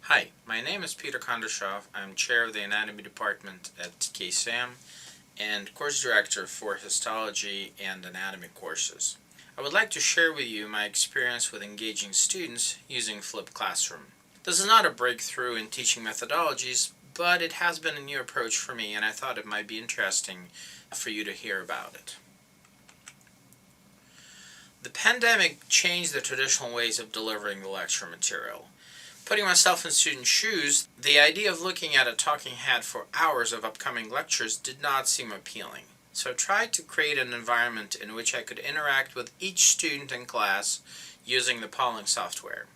Hi, my name is Peter Kondrashov. I'm chair of the anatomy department at KSAM and course director for histology and anatomy courses. I would like to share with you my experience with engaging students using flipped classroom. This is not a breakthrough in teaching methodologies, but it has been a new approach for me, and I thought it might be interesting for you to hear about it. The pandemic changed the traditional ways of delivering the lecture material. Putting myself in student shoes, the idea of looking at a talking head for hours of upcoming lectures did not seem appealing. So I tried to create an environment in which I could interact with each student in class using the polling software.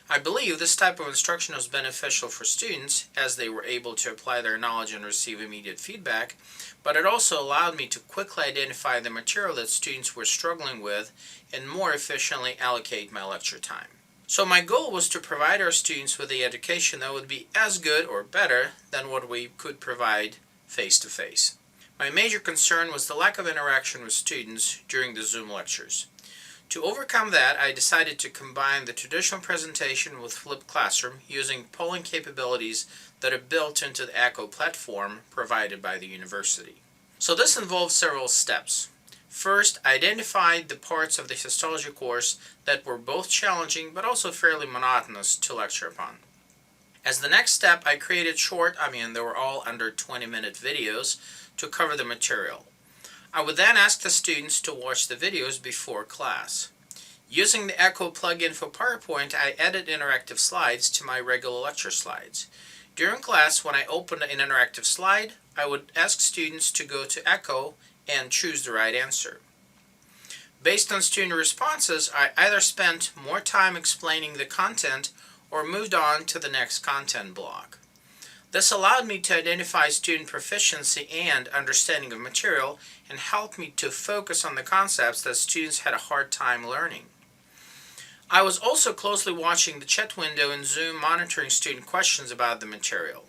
I believe this type of instruction was beneficial for students as they were able to apply their knowledge and receive immediate feedback, but it also allowed me to quickly identify the material that students were struggling with and more efficiently allocate my lecture time. So my goal was to provide our students with the education that would be as good or better than what we could provide face-to-face. My major concern was the lack of interaction with students during the Zoom lectures. To overcome that, I decided to combine the traditional presentation with flipped classroom using polling capabilities that are built into the Echo platform provided by the university. So this involved several steps. First, I identified the parts of the histology course that were both challenging but also fairly monotonous to lecture upon. As the next step, I created they were all under 20-minute videos to cover the material. I would then ask the students to watch the videos before class. Using the Echo plugin for PowerPoint, I added interactive slides to my regular lecture slides. During class, when I opened an interactive slide, I would ask students to go to Echo and choose the right answer. Based on student responses, I either spent more time explaining the content or moved on to the next content block. This allowed me to identify student proficiency and understanding of material and helped me to focus on the concepts that students had a hard time learning. I was also closely watching the chat window in Zoom, monitoring student questions about the material.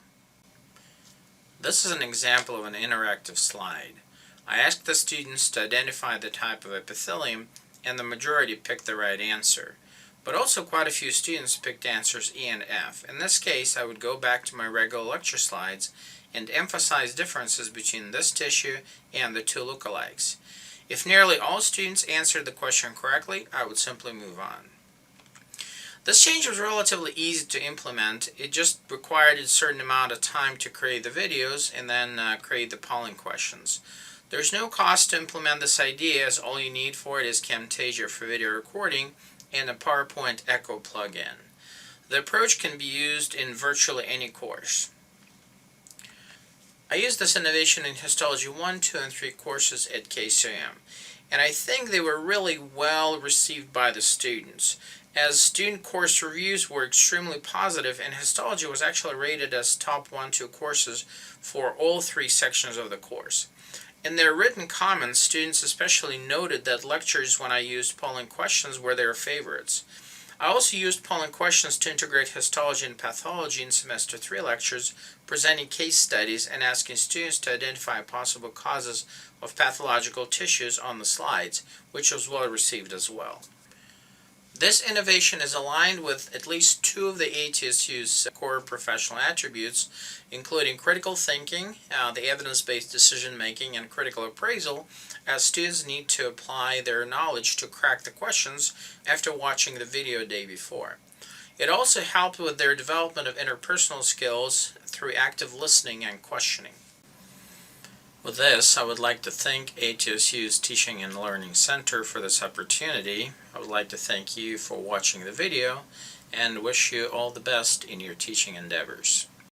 This is an example of an interactive slide. I asked the students to identify the type of epithelium, and the majority picked the right answer. But also quite a few students picked answers E and F. In this case, I would go back to my regular lecture slides and emphasize differences between this tissue and the two lookalikes. If nearly all students answered the question correctly, I would simply move on. This change was relatively easy to implement. It just required a certain amount of time to create the videos and then create the polling questions. There's no cost to implement this idea, as all you need for it is Camtasia for video recording and a PowerPoint Echo plugin. The approach can be used in virtually any course. I used this innovation in Histology 1, 2, and 3 courses at KSAM, and I think they were really well received by the students, as student course reviews were extremely positive, and Histology was actually rated as top 1-2 courses for all 3 sections of the course. In their written comments, students especially noted that lectures when I used polling questions were their favorites. I also used polling questions to integrate histology and pathology in semester 3 lectures, presenting case studies and asking students to identify possible causes of pathological tissues on the slides, which was well received as well. This innovation is aligned with at least 2 of the ATSU's core professional attributes, including critical thinking, the evidence-based decision-making, and critical appraisal, as students need to apply their knowledge to crack the questions after watching the video a day before. It also helped with their development of interpersonal skills through active listening and questioning. With this, I would like to thank ATSU's Teaching and Learning Center for this opportunity. I would like to thank you for watching the video and wish you all the best in your teaching endeavors.